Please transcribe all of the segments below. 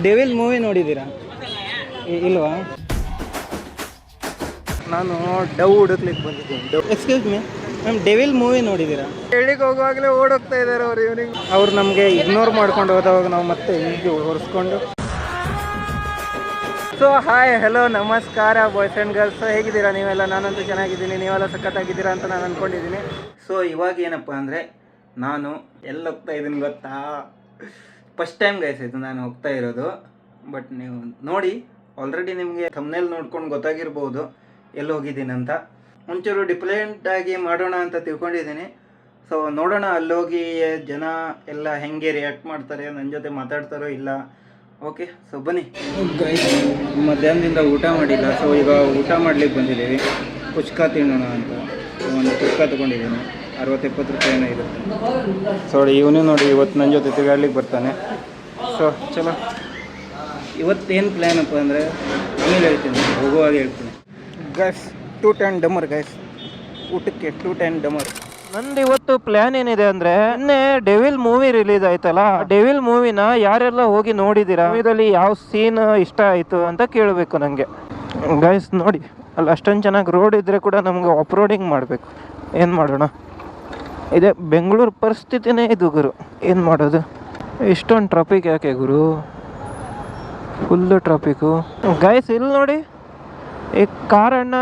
Devil movie ನೋಡಿದ್ದೀರಾ? ಇಲ್ವಾ? ನಾನು ಡವ್ ಹುಡುಕ್ಲಿಕ್ಕೆ ಬಂದಿದ್ದೀನಿ. Excuse me ma'am, devil movie ನೋಡಿದ್ದೀರಾ? ಹೇಳಿಗೆ ಹೋಗುವಾಗಲೇ ಓಡೋಗ್ತಾ ಇದ್ದಾರೆ ಅವ್ರು. ಈವ್ನಿಂಗ್ ಅವ್ರು ನಮಗೆ ಇಗ್ನೋರ್ ಮಾಡ್ಕೊಂಡು ಹೋದವಾಗ ನಾವು ಮತ್ತೆ ಹೀಗೆ ಹೊರಿಸ್ಕೊಂಡು. ಸೊ ಹಾಯ್, ಹಲೋ, ನಮಸ್ಕಾರ ಬಾಯ್ಸ್ ಆ್ಯಂಡ್ ಗರ್ಲ್ಸ್. ಹೇಗಿದ್ದೀರಾ ನೀವೆಲ್ಲ? ನಾನಂತೂ ಚೆನ್ನಾಗಿದ್ದೀನಿ, ನೀವೆಲ್ಲ ಸಖತ್ತಾಗಿದ್ದೀರಾ ಅಂತ ನಾನು ಅಂದ್ಕೊಂಡಿದ್ದೀನಿ. ಸೊ ಇವಾಗ ಏನಪ್ಪ ಅಂದರೆ, ನಾನು ಎಲ್ಲಿ ಹೋಗ್ತಾ ಇದ್ದೀನಿ ಗೊತ್ತಾ? ಫಸ್ಟ್ ಟೈಮ್ ಗೈಸ್ ಇದು ನಾನು ಹೋಗ್ತಾ ಇರೋದು. ಬಟ್ ನೀವು ನೋಡಿ, ಆಲ್ರೆಡಿ ನಿಮಗೆ ಥಂಬ್ನೇಲ್ ನೋಡ್ಕೊಂಡು ಗೊತ್ತಾಗಿರ್ಬೋದು ಎಲ್ಲಿ ಹೋಗಿದ್ದೀನಿ ಅಂತ. ಒಂಚೂರು ಡಿಫ್ರೆಂಟಾಗಿ ಮಾಡೋಣ ಅಂತ ತಿಳ್ಕೊಂಡಿದ್ದೀನಿ. ಸೊ ನೋಡೋಣ ಅಲ್ಲೋಗಿ ಜನ ಎಲ್ಲ ಹೆಂಗೆ ರಿಯಾಕ್ಟ್ ಮಾಡ್ತಾರೆ, ನನ್ನ ಜೊತೆ ಮಾತಾಡ್ತಾರೋ ಇಲ್ಲ. ಓಕೆ, ಸೊ ಬನ್ನಿ. ಗೈಸ್, ಮಧ್ಯಾಹ್ನದಿಂದ ಊಟ ಮಾಡಿಲ್ಲ. ಸೊ ಈಗ ಊಟ ಮಾಡ್ಲಿಕ್ಕೆ ಬಂದಿದ್ದೀವಿ. ಕುಚ್ಕ ತಿನ್ನೋಣ ಅಂತ ಒಂದು ಕುಚ್ಕ ತೊಗೊಂಡಿದ್ದೀನಿ. 60-70 ರೂಪಾಯಿನೋ ಇರುತ್ತೆ. ಸೊ ಇವನು ನೋಡಿ ಇವತ್ತು ನನ್ನ ಜೊತೆ ತಿರುಗಾಡ್ಲಿಕ್ಕೆ ಬರ್ತಾನೆ. ಸೊ ಚಲೋ, ಇವತ್ತೇನು ಪ್ಲ್ಯಾನ್ ಅಪ್ಪ ಅಂದರೆ ಆಮೇಲೆ ಹೇಳ್ತೀನಿ, ಹೋಗುವಾಗ ಹೇಳ್ತೀನಿ. ಗೈಸ್, 210 ಡಮರ್ ಗೈಸ್, ಊಟಕ್ಕೆ 210 ಡಮರ್. ನಂದು ಇವತ್ತು ಪ್ಲ್ಯಾನ್ ಏನಿದೆ ಅಂದರೆ, ನಿನ್ನೆ ಡೆವಿಲ್ ಮೂವಿ ರಿಲೀಸ್ ಆಯ್ತಲ್ಲ, ಡೆವಿಲ್ ಮೂವಿನ ಯಾರೆಲ್ಲ ಹೋಗಿ ನೋಡಿದ್ದೀರಾ, ಇದರಲ್ಲಿ ಯಾವ ಸೀನ್ ಇಷ್ಟ ಆಯಿತು ಅಂತ ಕೇಳಬೇಕು ನನಗೆ. ಗೈಸ್ ನೋಡಿ, ಅಲ್ಲಿ ಅಷ್ಟೊಂದು ಚೆನ್ನಾಗಿ ರೋಡ್ ಇದ್ದರೆ ಕೂಡ ನಮಗೆ ಆಫ್ ರೋಡಿಂಗ್ ಮಾಡಬೇಕು. ಏನು ಮಾಡೋಣ, ಇದೇ ಬೆಂಗಳೂರು ಪರಿಸ್ಥಿತಿನೇ ಇದು ಗುರು. ಏನು ಮಾಡೋದು, ಇಷ್ಟೊಂದು ಟ್ರಾಫಿಕ್ ಯಾಕೆ ಗುರು? Full traffic. ಗೈಸ್ ಇಲ್ಲಿ ನೋಡಿ, ಈ ಕಾರಣ್ಣ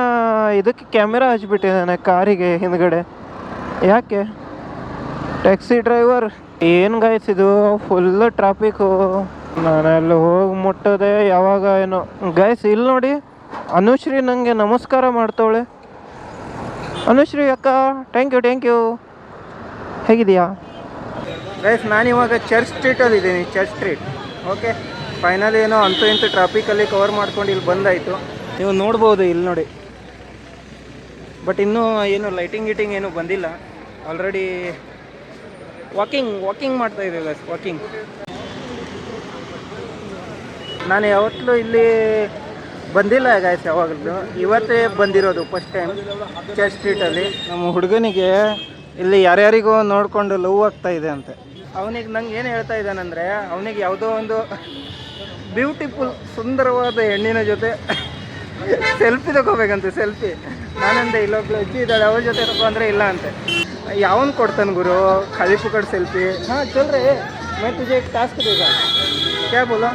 ಇದಕ್ಕೆ ಕ್ಯಾಮೆರಾ ಹಚ್ಬಿಟ್ಟಿದ್ದಾನೆ ಕಾರಿಗೆ ಹಿಂದ್ಗಡೆ. ಯಾಕೆ? ಟ್ಯಾಕ್ಸಿ ಡ್ರೈವರ್ ಏನು ಗೈಸ್ ಇದು ಫುಲ್ಲು ಟ್ರಾಫಿಕ್ಕು. ನಾನೆಲ್ಲ ಹೋಗಿ ಮುಟ್ಟೋದೆ ಯಾವಾಗ ಏನೋ. ಗೈಸ್ ಇಲ್ಲಿ ನೋಡಿ, ಅನುಶ್ರೀ ನನಗೆ ನಮಸ್ಕಾರ ಮಾಡ್ತವಳೆ. ಅನುಶ್ರೀ ಅಕ್ಕ, ಥ್ಯಾಂಕ್ ಯು. ಹೇಗಿದೆಯಾ? ಗೈಸ್, ನಾನಿವಾಗ ಚರ್ಚ್ ಸ್ಟ್ರೀಟಲ್ಲಿ ಇದ್ದೀನಿ, ಚರ್ಚ್ ಸ್ಟ್ರೀಟ್. ಓಕೆ, ಫೈನಲಿ ಏನೋ ಅಂತೂ ಇಂತೂ ಟ್ರಾಫಿಕಲ್ಲಿ ಕವರ್ ಮಾಡ್ಕೊಂಡು ಇಲ್ಲಿ ಬಂದಾಯಿತು. ನೀವು ನೋಡ್ಬೋದು ಇಲ್ಲಿ ನೋಡಿ. ಬಟ್ ಇನ್ನೂ ಏನು ಲೈಟಿಂಗ್ ಏನೂ ಬಂದಿಲ್ಲ. ಆಲ್ರೆಡಿ ವಾಕಿಂಗ್ ಮಾಡ್ತಾ ಇದ್ದೀವಿ ಗೈಸ್, ವಾಕಿಂಗ್. ನಾನು ಯಾವತ್ತೂ ಇಲ್ಲಿ ಬಂದಿಲ್ಲ ಗೈಸ್, ಯಾವಾಗಲೂ ಇವತ್ತೇ ಬಂದಿರೋದು ಫಸ್ಟ್ ಟೈಮ್ ಚರ್ಚ್ ಸ್ಟ್ರೀಟಲ್ಲಿ. ನಮ್ಮ ಹುಡುಗನಿಗೆ ಇಲ್ಲಿ ಯಾರ್ಯಾರಿಗೋ ನೋಡಿಕೊಂಡು ಲವ್ ಆಗ್ತಾ ಇದೆ ಅಂತೆ. ಅವನಿಗೆ ನಂಗೆ ಏನು ಹೇಳ್ತಾ ಇದ್ದಾನಂದರೆ, ಅವನಿಗೆ ಯಾವುದೋ ಒಂದು ಬ್ಯೂಟಿಫುಲ್ ಸುಂದರವಾದ ಹೆಣ್ಣಿನ ಜೊತೆ ಸೆಲ್ಫಿ ತಗೋಬೇಕಂತೆ, ಸೆಲ್ಫಿ. ನಾನಂದೆ ಇಲ್ಲೊಬ್ಳು ಅಜ್ಜಿ ಇದ್ದಾಳೆ, ಅವ್ರ ಜೊತೆ ತಗೋ ಅಂದರೆ ಇಲ್ಲ ಅಂತೆ. ಯಾವನು ಕೊಡ್ತಾನೆ ಗುರು ಖಾಲಿ ಪುಕಡ್ ಸೆಲ್ಫಿ? ಹಾಂ ಚಲ್ ರೇ, मैं तुझे एक टास्क देगा, क्या बोला?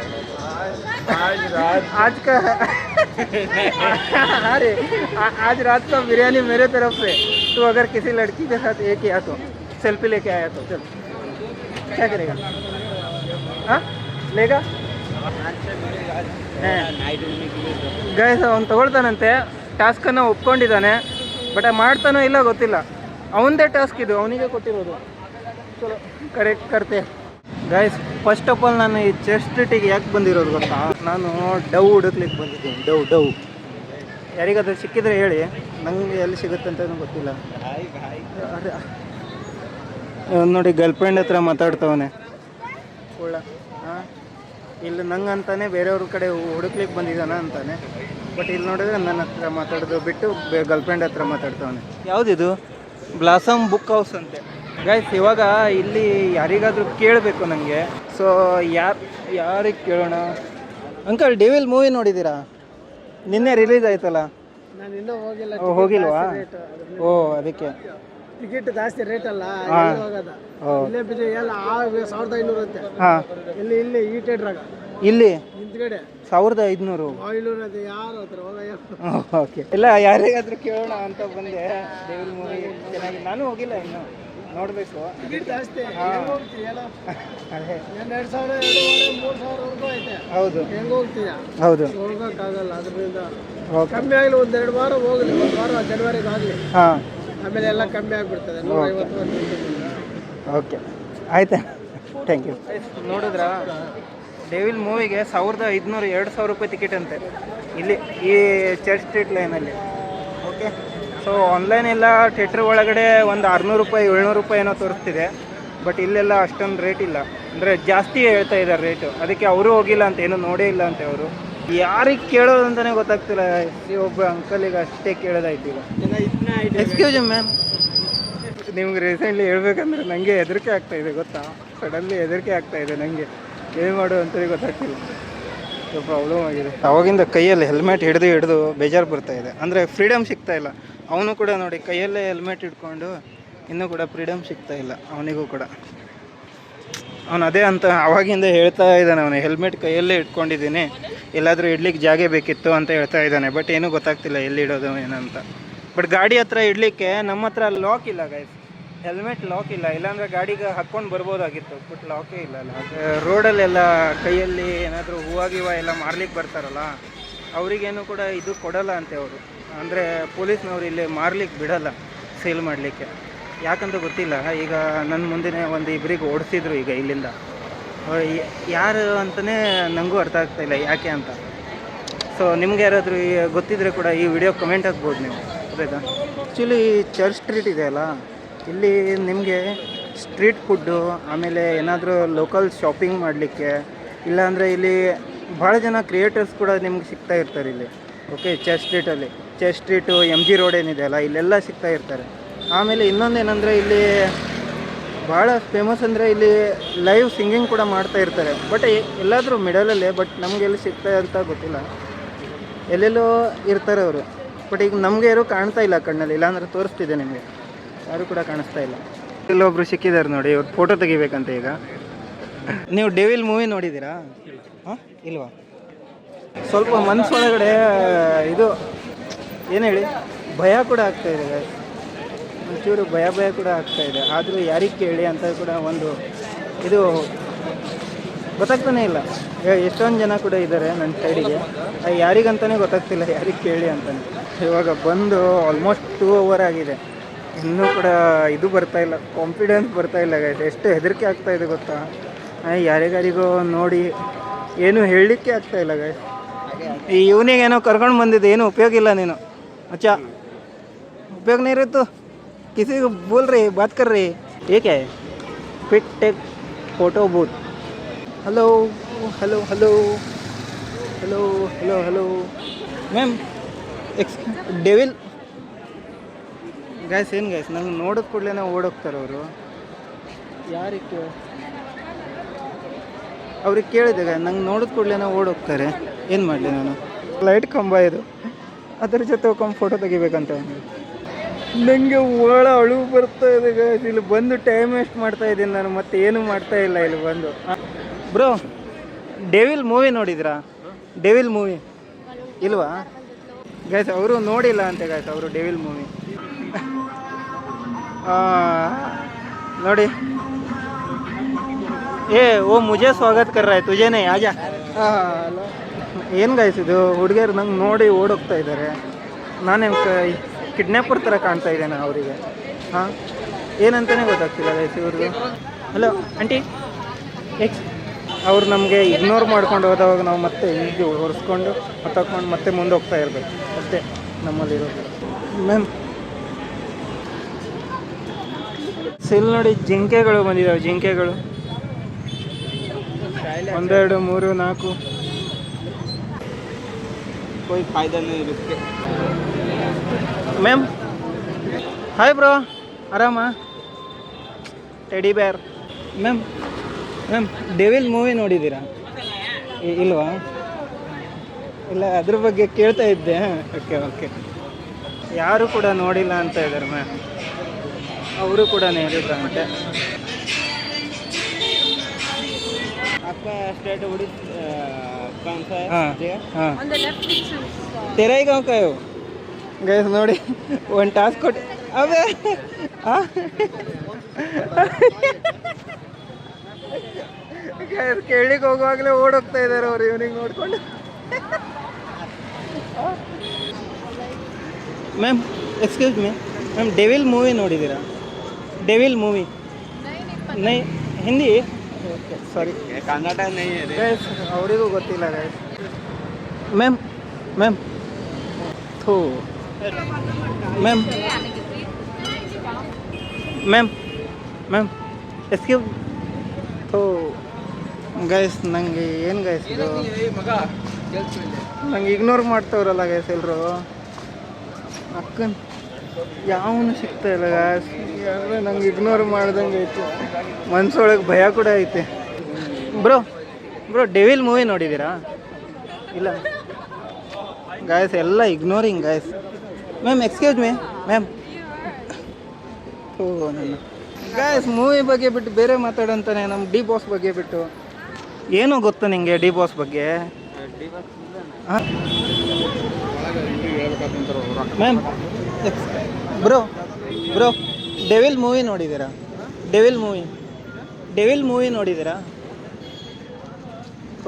आज का अरे आज रात का बिरयानी मेरे तरफ से, तो अगर किसी लड़की के साथ एक किया तो सेल्फी लेके आया तो चल, क्या करेगा? हाँ लेगा? ಗೈಸ್, ಅವ್ನು ತೊಗೊಳ್ತಾನಂತೆ, ಟಾಸ್ಕನ್ನು ಒಪ್ಕೊಂಡಿದ್ದಾನೆ. ಬಟ್ ಮಾಡ್ತಾನೋ ಇಲ್ಲ ಗೊತ್ತಿಲ್ಲ. ಅವನದೇ ಟಾಸ್ಕ್ ಇದು, ಅವನಿಗೆ ಕೊಟ್ಟಿರೋದು. ಚಲೋ ಕರೆಕ್ಟ್ ಕರ್ತೆ. ಗೈಸ್, ಫಸ್ಟ್ ಆಫ್ ಆಲ್ ನಾನು ಈ ಚರ್ಚ್ ಸ್ಟ್ರೀಟಿಗೆ ಯಾಕೆ ಬಂದಿರೋದು ಗೊತ್ತಾ? ನಾನು ಡವ್ ಹುಡುಕ್ಲಿಕ್ಕೆ ಬಂದಿದ್ದೀನಿ. ಡವ್ ಯಾರಿಗಾದ್ರೂ ಸಿಕ್ಕಿದ್ರೆ ಹೇಳಿ, ನನಗೆ ಎಲ್ಲಿ ಸಿಗುತ್ತೆ ಅಂತ ಗೊತ್ತಿಲ್ಲ. ನೋಡಿ, ಗರ್ಲ್ಫ್ರೆಂಡ್ ಹತ್ರ ಮಾತಾಡ್ತವನೆ ಒಳ್ಳ. ಹಾಂ, ಇಲ್ಲಿ ನಂಗೆ ಅಂತಾನೆ ಬೇರೆಯವ್ರ ಕಡೆ ಹುಡುಕ್ಲಿಕ್ಕೆ ಬಂದಿದ್ದಾನ ಅಂತಾನೆ. ಬಟ್ ಇಲ್ಲಿ ನೋಡಿದ್ರೆ ನನ್ನ ಹತ್ರ ಮಾತಾಡೋದು ಬಿಟ್ಟು ಗರ್ಲ್ಫ್ರೆಂಡ್ ಹತ್ರ ಮಾತಾಡ್ತವನೆ. ಯಾವುದಿದು? ಬ್ಲಾಸಮ್ ಬುಕ್ ಹೌಸ್ ಅಂತೆ. ಗೈಸ್, ಇವಾಗ ಇಲ್ಲಿ ಯಾರಿಗಾದರೂ ಕೇಳಬೇಕು ನನಗೆ. ಸೊ ಯಾರಿಗೆ ಕೇಳೋಣ? ಅಂಕಲ್, ಡೆವಿಲ್ ಮೂವಿ ನೋಡಿದ್ದೀರಾ? ನಿನ್ನೆ ರಿಲೀಸ್ ಆಯ್ತಲ್ಲ. ನಾನು ಇನ್ನೂ ಹೋಗಿಲ್ಲ. ಹೋಗಿಲ್ವಾ? ಓ, ಅದಕ್ಕೆ ಟಿಕೆಟ್ ಜಾಸ್ತಿ ರೇಟ್ ಅಲ್ಲ, ಹೋಗೋದ ಇಲ್ಲೇ ಬಿದ್ದು ಎಲ್ಲ 1500 ಅಂತೆ. ಹಾಂ, ಇಲ್ಲಿ ಈ ಥಿಯೇಟ್ರಾಗ ಇಲ್ಲಿ ಹಿಂದ್ಗಡೆ 1500. ಅದು ಯಾರು ಹತ್ರ ಹೋಗ. ಓಕೆ, ಇಲ್ಲ ಯಾರಿಗಾದ್ರೂ ಕೇಳೋಣ ಅಂತ ಬಂದೆ. ಡೆವಿಲ್ ಮೂವಿ ಚೆನ್ನಾಗಿ, ನಾನು ಹೋಗಿಲ್ಲ ಇನ್ನು, ನೋಡಬೇಕು. ಟಿಕೆಟ್ ಜಾಸ್ತಿ ಹೋಗ್ತೀಯಲ್ಲ, ಅದೇ 2000, 2000-3000 ಐತೆ. ಹೌದು, ಹೆಂಗೆ ಹೋಗ್ತೀಯ? ಹೌದು, ಹೋಗೋಕ್ಕಾಗಲ್ಲ. ಅದರಿಂದ ಕಮ್ಮಿ ಆಗಲಿ, ಒಂದೆರಡು ವಾರ ಹೋಗಲಿ, ಒಂದು ವಾರ ಜನವರಿಗೆ ಆಗಲಿ. ಹಾಂ, ಆಮೇಲೆ ಎಲ್ಲ ಕಮ್ಮಿ ಆಗಿಬಿಡ್ತದೆ. 150. ಓಕೆ, ಆಯ್ತಾ? Thank you. ನೋಡಿದ್ರಾ, ಡೆವಿಲ್ ಮೂವಿಗೆ 1500-2000 ರೂಪಾಯಿ ಟಿಕೆಟ್ ಅಂತೆ ಇಲ್ಲಿ ಈ ಚರ್ಚ್ ಸ್ಟ್ರೀಟ್ ಲೈನಲ್ಲಿ. ಓಕೆ, ಸೊ ಆನ್ಲೈನ್ ಎಲ್ಲ ಥಿಯೇಟ್ರ್ ಒಳಗಡೆ ಒಂದು 600 ರೂಪಾಯಿ 700 ರೂಪಾಯಿ ಏನೋ ತೋರಿಸ್ತಿದೆ. ಬಟ್ ಇಲ್ಲೆಲ್ಲ ಅಷ್ಟೊಂದು ರೇಟ್ ಇಲ್ಲ, ಅಂದರೆ ಜಾಸ್ತಿ ಹೇಳ್ತಾ ಇದ್ದಾರೆ ರೇಟು. ಅದಕ್ಕೆ ಅವರು ಹೋಗಿಲ್ಲ ಅಂತ, ಏನೂ ನೋಡೇ ಇಲ್ಲ ಅಂತೆ ಅವರು. ಯಾರಿಗೆ ಕೇಳೋದು ಅಂತಲೇ ಗೊತ್ತಾಗ್ತಿಲ್ಲ. ಒಬ್ಬ ಅಂಕಲಿಗೆ ಅಷ್ಟೇ ಕೇಳೋದಾಯ್ತು ಈಗ. ಎಕ್ಸ್ಕ್ಯೂಸ್ ಮ್ಯಾಮ್, ನಿಮ್ಗೆ ರೀಸೆಂಟ್ಲಿ ಹೇಳ್ಬೇಕಂದ್ರೆ ನನಗೆ ಹೆದರಿಕೆ ಆಗ್ತಾಯಿದೆ ಗೊತ್ತಾ? ಸಡನ್ಲಿ ಹೆದರಿಕೆ ಆಗ್ತಾಯಿದೆ ನನಗೆ. ಏನು ಮಾಡು ಅಂತಲೇ ಗೊತ್ತಾಗ್ತಿಲ್ಲ. ಪ್ರಾಬ್ಲಮ್ ಆಗಿದೆ. ಅವಾಗಿಂದ ಕೈಯಲ್ಲಿ ಹೆಲ್ಮೆಟ್ ಹಿಡಿದು ಬೇಜಾರು ಬರ್ತಾ ಇದೆ. ಅಂದರೆ ಫ್ರೀಡಮ್ ಸಿಗ್ತಾ ಇಲ್ಲ. ಅವನು ಕೂಡ ನೋಡಿ ಕೈಯಲ್ಲೇ ಹೆಲ್ಮೆಟ್ ಇಟ್ಕೊಂಡು ಇನ್ನೂ ಕೂಡ ಫ್ರೀಡಮ್ ಸಿಗ್ತಾ ಇಲ್ಲ ಅವನಿಗೂ ಕೂಡ. ಅವನು ಅದೇ ಅಂತ ಅವಾಗಿಂದ ಹೇಳ್ತಾ ಇದ್ದಾನೆ, ಅವನು ಹೆಲ್ಮೆಟ್ ಕೈಯಲ್ಲೇ ಇಟ್ಕೊಂಡಿದ್ದೀನಿ, ಎಲ್ಲಾದರೂ ಇಡ್ಲಿಕ್ಕೆ ಜಾಗ ಬೇಕಿತ್ತು ಅಂತ ಹೇಳ್ತಾ ಇದ್ದಾನೆ. ಬಟ್ ಏನೂ ಗೊತ್ತಾಗ್ತಿಲ್ಲ ಎಲ್ಲಿ ಇಡೋದು ಏನಂತ. ಬಟ್ ಗಾಡಿ ಹತ್ರ ಇಡಲಿಕ್ಕೆ ನಮ್ಮ ಹತ್ರ ಲಾಕ್ ಇಲ್ಲ ಗೈಸ್, ಹೆಲ್ಮೆಟ್ ಲಾಕ್ ಇಲ್ಲ. ಇಲ್ಲಾಂದರೆ ಗಾಡಿಗೆ ಹಾಕ್ಕೊಂಡು ಬರ್ಬೋದಾಗಿತ್ತು, ಬಟ್ ಲಾಕೇ ಇಲ್ಲ ಅಲ್ಲ. ರೋಡಲ್ಲೆಲ್ಲ ಕೈಯಲ್ಲಿ ಏನಾದರೂ ಹೂವು ಎಲ್ಲ ಮಾರ್ಲಿಕ್ಕೆ ಬರ್ತಾರಲ್ಲ, ಅವರಿಗೇನು ಕೂಡ ಇದು ಕೊಡಲ್ಲ ಅಂತೆ ಅವರು. ಅಂದರೆ ಪೊಲೀಸ್ನವ್ರು ಇಲ್ಲಿ ಮಾರ್ಲಿಕ್ಕೆ ಬಿಡಲ್ಲ, ಸೇಲ್ ಮಾಡಲಿಕ್ಕೆ. ಯಾಕಂತ ಗೊತ್ತಿಲ್ಲ. ಈಗ ನನ್ನ ಮುಂದಿನ ಒಂದು ಇಬ್ಬರಿಗೆ ಓಡಿಸಿದ್ರು ಈಗ ಇಲ್ಲಿಂದ. ಯಾರು ಅಂತಲೇ ನನಗೂ ಅರ್ಥ ಆಗ್ತಾಯಿಲ್ಲ ಯಾಕೆ ಅಂತ. ಸೊ ನಿಮ್ಗೆ ಯಾರಾದರೂ ಗೊತ್ತಿದ್ರೆ ಕೂಡ ಈ ವಿಡಿಯೋ ಕಮೆಂಟ್ ಹಾಕ್ಬೋದು ನೀವು. ಆಯ್ತಾ? ಆ್ಯಕ್ಚುಲಿ ಚರ್ಚ್ ಸ್ಟ್ರೀಟ್ ಇದೆ ಅಲ್ಲ, ಇಲ್ಲಿ ನಿಮಗೆ ಸ್ಟ್ರೀಟ್ ಫುಡ್ಡು, ಆಮೇಲೆ ಏನಾದರೂ ಲೋಕಲ್ ಶಾಪಿಂಗ್ ಮಾಡಲಿಕ್ಕೆ, ಇಲ್ಲಾಂದರೆ ಇಲ್ಲಿ ಭಾಳ ಜನ ಕ್ರಿಯೇಟರ್ಸ್ ಕೂಡ ನಿಮ್ಗೆ ಸಿಗ್ತಾ ಇರ್ತಾರೆ ಇಲ್ಲಿ. ಓಕೆ, ಚರ್ಚ್ ಸ್ಟ್ರೀಟಲ್ಲಿ, ಚರ್ಚ್ ಸ್ಟ್ರೀಟು, MG ರೋಡ್ ಏನಿದೆ ಅಲ್ಲ, ಇಲ್ಲೆಲ್ಲ ಸಿಗ್ತಾ ಇರ್ತಾರೆ. ಆಮೇಲೆ ಇನ್ನೊಂದೇನೆಂದರೆ ಇಲ್ಲಿ ಭಾಳ ಫೇಮಸ್ ಅಂದರೆ ಇಲ್ಲಿ ಲೈವ್ ಸಿಂಗಿಂಗ್ ಕೂಡ ಮಾಡ್ತಾ ಇರ್ತಾರೆ. ಬಟ್ ಎಲ್ಲಾದರೂ ಮಿಡಲಲ್ಲೇ, ಬಟ್ ನಮಗೆ ಎಲ್ಲಿ ಸಿಗ್ತಾ ಅಂತ ಗೊತ್ತಿಲ್ಲ. ಎಲ್ಲೆಲ್ಲೋ ಇರ್ತಾರೆ ಅವರು. ಬಟ್ ಈಗ ನಮಗೆ ಯಾರೂ ಕಾಣ್ತಾ ಇಲ್ಲ ಕಣ್ಣಲ್ಲಿ, ಇಲ್ಲಾಂದರೆ ತೋರಿಸ್ತಿದೆ ನಿಮಗೆ. ಯಾರು ಕೂಡ ಕಾಣಿಸ್ತಾ ಇಲ್ಲ. ಇಲ್ಲೊಬ್ರು ಸಿಕ್ಕಿದ್ದಾರೆ ನೋಡಿ, ಇವ್ರು ಫೋಟೋ ತೆಗಿಬೇಕಂತ ಈಗ. ನೀವು ಡೆವಿಲ್ ಮೂವಿ ನೋಡಿದ್ದೀರಾ? ಹಾಂ, ಇಲ್ವಾ? ಸ್ವಲ್ಪ ಮನಸ್ಸೊಳಗಡೆ ಇದು ಏನು ಹೇಳಿ, ಭಯ ಕೂಡ ಆಗ್ತಾಯಿದೆ. ಒಂಚೂರು ಭಯ ಕೂಡ ಆಗ್ತಾಯಿದೆ. ಆದರೂ ಯಾರಿಗೆ ಕೇಳಿ ಅಂತ ಕೂಡ ಒಂದು ಇದು ಗೊತ್ತಾಗ್ತಾನೆ ಇಲ್ಲ. ಎಷ್ಟೊಂದು ಜನ ಕೂಡ ಇದ್ದಾರೆ ನನ್ನ ಸೈಡಿಗೆ, ಯಾರಿಗಂತಲೇ ಗೊತ್ತಾಗ್ತಿಲ್ಲ ಯಾರಿಗೆ ಕೇಳಿ ಅಂತಲೇ. ಇವಾಗ ಬಂದು ಆಲ್ಮೋಸ್ಟ್ 2 hour ಆಗಿದೆ, ಇನ್ನೂ ಕೂಡ ಇದು ಬರ್ತಾಯಿಲ್ಲ, ಕಾನ್ಫಿಡೆನ್ಸ್ ಬರ್ತಾಯಿಲ್ಲ ಗೈಸ್. ಎಷ್ಟು ಹೆದರಿಕೆ ಆಗ್ತಾಯಿದೆ ಗೊತ್ತಾ. ಯಾರಿಗಾರಿಗೋ ನೋಡಿ ಏನೂ ಹೇಳಲಿಕ್ಕೆ ಆಗ್ತಾಯಿಲ್ಲ ಗೈಸ್. ಈ ಇವನಿಗೇನೋ ಕರ್ಕೊಂಡು ಬಂದಿದ್ದು, ಏನು ಉಪಯೋಗ ಇಲ್ಲ ನೀನು ಅಚ್ಚಾ, ಉಪಯೋಗ नहीं रहता, किसी को बोल रही बात कर रही ये क्या है? Quick take photo booth. Hello hello hello hello hello hello ma'am, devil guys. ಏನು ಗೈಸ್, ನಂಗೆ ನೋಡಿದ ಕೂಡಲೇ ಓಡೋಗ್ತಾರೆ ಅವರು. ಯಾರಿಗೆ ಅವ್ರಿಗೆ ಕೇಳಿದೆ ಗಾಯ, ನಂಗೆ ನೋಡಿದ ಕೂಡಲೇ ಓಡೋಗ್ತಾರೆ. ಏನು ಮಾಡಲಿ ನಾನು? ಲೈಟ್ ಕಂಬ ಇದು, ಅದ್ರ ಜೊತೆ ಹೋಗ್ಕೊಂಡು ಫೋಟೋ ತೆಗಿಬೇಕಂತ. ನನಗೆ ಒಳ ಅಳು ಬರ್ತಾ ಇದೆ ಗೈಸ್. ಇಲ್ಲಿ ಬಂದು ಟೈಮ್ ವೇಸ್ಟ್ ಮಾಡ್ತಾ ಇದ್ದೀನಿ ನಾನು, ಮತ್ತೆ ಏನೂ ಮಾಡ್ತಾ ಇಲ್ಲ ಇಲ್ಲಿ ಬಂದು. ಬ್ರೋ, ಡೆವಿಲ್ ಮೂವಿ ನೋಡಿದ್ರಾ? ಡೆವಿಲ್ ಮೂವಿ ಇಲ್ವಾ ಗೈಸ್? ಅವರು ನೋಡಿಲ್ಲ ಅಂತೆ ಗೈಸ್, ಅವರು ಡೆವಿಲ್ ಮೂವಿ ನೋಡಿ. ಏ ಓ ಮುಜೆ ಸ್ವಾಗತ ಕರ್ ರहा है, ತುಜೆ नहीं, ಆಜಾ. ಏನು ಗೈಸ್ ಇದು, ಹುಡುಗಿಯರು ನಂಗೆ ನೋಡಿ ಓಡೋಗ್ತಾ ಇದ್ದಾರೆ. ನಾನೇನು ಕಿಡ್ನ್ಯಾಪರ್ ಥರ ಕಾಣ್ತಾ ಇದ್ದೇನೆ ಅವರಿಗೆ? ಹಾಂ, ಏನಂತಲೇ ಗೊತ್ತಾಗ್ತಿಲ್ಲ ಗೈಸ್ ಇವ್ರಿಗೆ. Hello aunty ex. ಅವ್ರು ನಮಗೆ ಇಗ್ನೋರ್ ಮಾಡ್ಕೊಂಡು ಹೋದವಾಗ ನಾವು ಮತ್ತೆ ಈಗ ಹೊರಿಸ್ಕೊಂಡು ಹತ್ತಕೊಂಡು ಮತ್ತೆ ಮುಂದೆ ಹೋಗ್ತಾ ಇರಬೇಕು ಅಷ್ಟೇ ನಮ್ಮಲ್ಲಿರೋದು. ಮ್ಯಾಮ್ ಇಲ್ಲಿ ನೋಡಿ, ಜಿಂಕೆಗಳು ಬಂದಿದ್ದಾವೆ. ಜಿಂಕೆಗಳು 1 2 3 4. कोई फायदा नहीं रुक. ಮ್ಯಾಮ್ ಹಾಯ್ ಬ್ರೋ, ಆರಾಮ? ಟೆಡಿ ಬೇರ್. ಮ್ಯಾಮ್ ಡೆವಿಲ್ ಮೂವಿ ನೋಡಿದ್ದೀರಾ? ಇಲ್ವಾ? ಇಲ್ಲ, ಅದ್ರ ಬಗ್ಗೆ ಕೇಳ್ತಾ ಇದ್ದೆ. ಓಕೆ. ಯಾರು ಕೂಡ ನೋಡಿಲ್ಲ ಅಂತ ಇದ್ದಾರೆ ಮ್ಯಾಮ್, ಅವರು ಕೂಡ ಹೇಳಿದ್ರಂತೆ. स्टेट तेरा ही गाँव का है वो गैस. ನೋಡಿ ಒಂದು ಟಾಸ್ಕ್ ಕೊಟ್ಟು ಅವೇ ಕೇಳಿಗೆ ಹೋಗುವಾಗಲೇ ಓಡೋಗ್ತಾ ಇದ್ದಾರೆ ಅವರು ಇವನಿಗೆ ನೋಡ್ಕೊಂಡು. Ma'am excuse me ma'am, devil movie ನೋಡಿದ್ದೀರಾ? ಡೆವಿಲ್ ಮೂವಿ ನೈ ಹಿಂದಿ? ಸಾರಿ, ಕನ್ನಡ ನೈ ಗೈಸ್, ಅವರಿಗೂ ಗೊತ್ತಿಲ್ಲ ಗೈಸ್. ಮ್ಯಾಮ್ ಥೂ ಮ್ಯಾಮ್ ಎಕ್ಸ್ಕ್ಯೂಸ್. ಥೂ ಗೈಸ್, ನನಗೆ ಏನು ಗೈಸ್ ಇದು, ನಂಗೆ ಇಗ್ನೋರ್ ಮಾಡ್ತಾವ್ರಲ್ಲ ಗೈಸ್ ಎಲ್ಲರೂ. ಅಕ್ಕನ ಯಾವನು ಸಿಗ್ತಾ ಇಲ್ಲ ಗೈಸ್, ಯಾರು ನಂಗೆ ಇಗ್ನೋರ್ ಮಾಡ್ದಂಗೆ ಐತೆ. ಮನ್ಸೊಳಗೆ ಭಯ ಕೂಡ ಐತೆ. ಬ್ರೋ ಡೆವಿಲ್ ಮೂವಿ ನೋಡಿದ್ದೀರಾ? ಇಲ್ಲ ಗಾಯಸ್ ಎಲ್ಲ ignoring guys. Ma'am excuse me ma'am. ಓ ನನ್ನ ಗಾಯಸ್ ಮೂವಿ ಬಗ್ಗೆ ಬಿಟ್ಟು ಬೇರೆ ಮಾತಾಡಂತಾನೆ ನಮ್ಮ ಡಿ ಬಾಸ್ ಬಗ್ಗೆ ಬಿಟ್ಟು. ಏನೋ ಗೊತ್ತಾ ನಿಂಗೆ ಡಿ ಬಾಸ್ ಬಗ್ಗೆ? Ma'am bro bro devil movie ನೋಡಿದ್ದೀರಾ? ಡೆವಿಲ್ ಮೂವಿ ನೋಡಿದ್ದೀರಾ?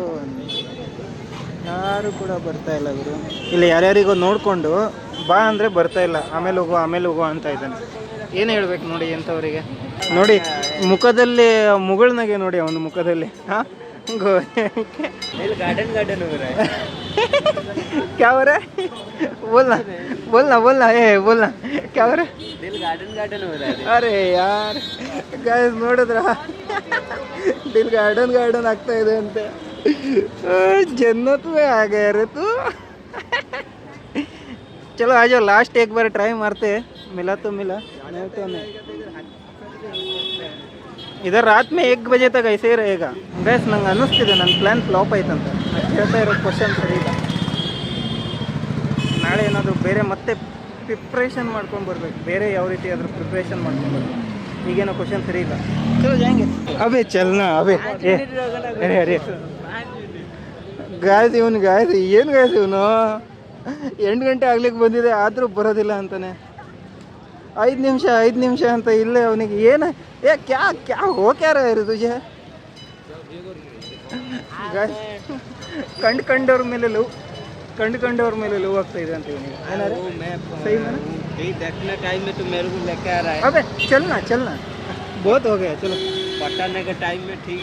ಓ ಯಾರು ಕೂಡ ಬರ್ತಾ ಇಲ್ಲ ಗುರು. ಇಲ್ಲಿ ಯಾರ್ಯಾರಿಗೋ ನೋಡಿಕೊಂಡು ಬಾ ಅಂದರೆ ಬರ್ತಾ ಇಲ್ಲ. ಆಮೇಲೆ ಹೋಗು ಅಂತ ಇದ್ದಾನೆ. ಏನು ಹೇಳ್ಬೇಕು ನೋಡಿ ಎಂಥವರಿಗೆ. ನೋಡಿ ಮುಖದಲ್ಲಿ ಮುಗಳನಾಗೆ ನೋಡಿ ಅವನ ಮುಖದಲ್ಲಿ. ಹಾಂ गार्डन हो रहा है क्या हो रहा है? बोलना क्या हो रहा है? दिल गार्डन हो रहा है. अरे यार गाइस ನೋಡಿದ್ರ दिल गार्डन ಆಗ್ತಾ ಇದೆ ಅಂತೆ. जन्नत में आ गया रे तू. चलो आ जाओ लास्ट एक बार ट्राई मारते. मिला तो मिला नहीं तो नहीं. इधर रात में 1 बजे तक ऐसे ही रहेगा गैस. ನಂಗೆ ಅನ್ನಿಸ್ತಿದೆ ನನ್ನ ಪ್ಲ್ಯಾನ್ ಫ್ಲಾಪ್ ಆಯ್ತಂತ. ಕೇಳ್ತಾ ಇರೋ ಕ್ವಶನ್ ಸರಿ ಇಲ್ಲ. ನಾಳೆ ಏನಾದರೂ ಬೇರೆ ಮತ್ತೆ ಪ್ರಿಪ್ರೇಷನ್ ಮಾಡ್ಕೊಂಡು ಬರ್ಬೇಕು. ಬೇರೆ ಯಾವ ರೀತಿ ಆದರೂ ಪ್ರಿಪ್ರೇಷನ್ ಮಾಡ್ಕೊಂಡು ಬರ್ಬೇಕು. ಈಗೇನೋ ಕ್ವಶನ್ ಸರಿ ಇಲ್ಲ. ಚಲೋ ಜಾಯಂಗೆ ಅಬೇ ಚಲ್ನಾ ಅಬೇ. ಅರೆ ಗಾಯ್ದು ಇವನು ಏನು ಗಾಯ್ದು ಇವನು 8 ಗಂಟೆ ಆಗ್ಲಿಕ್ಕೆ ಬಂದಿದೆ ಆದರೂ ಬರೋದಿಲ್ಲ ಅಂತಾನೆ. 5 ನಿಮಿಷ ಅಂತ ಇಲ್ಲೇ ಅವನಿಗೆ ಏನು ಕ್ಯಾ ಹೋ ಕ್ಯಾ ರहा है तुझे? ಕಂಡವ್ರ ಮೇಲೆ ಲವ್ ಆಗ್ತಾ ಇದೆ ಅಂತ ಇವನಿಗೆ. सही में देखने टाइम में तो मेरे को लेके आ रहा है. अबे चलना बहुत हो गया. चलो पटाने के टाइम में ठीक.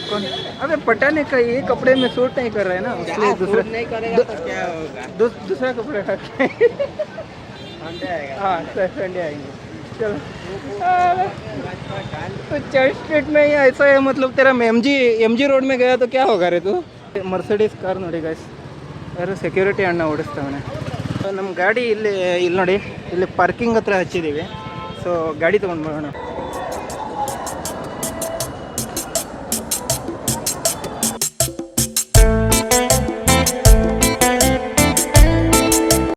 कौन? अबे पटाने का ये कपड़े में सूट नहीं कर रहा है ना, इसलिए दूसरा नहीं करेगा तो क्या होगा? दूसरा कपड़े हाँ संडे आएंगे. चलो तो चर्च स्ट्रीट में ही ऐसा है. मतलब तेरा MG रोड में गया तो क्या होगा रे तू? ಮರ್ಸಿಡೀಸ್ ಕಾರ್ ನೋಡಿ ಗೈಸ್. ಯಾರು ಸೆಕ್ಯೂರಿಟಿ ಅಣ್ಣ ಓಡಿಸ್ತಾವನೆ. ನಮ್ಮ ಗಾಡಿ ಇಲ್ಲಿ ನೋಡಿ ಇಲ್ಲಿ ಪಾರ್ಕಿಂಗ್ ಹತ್ರ ಹಚ್ಚಿದ್ದೀವಿ. ಸೊ ಗಾಡಿ ತೊಗೊಂಡು ಬರೋಣ.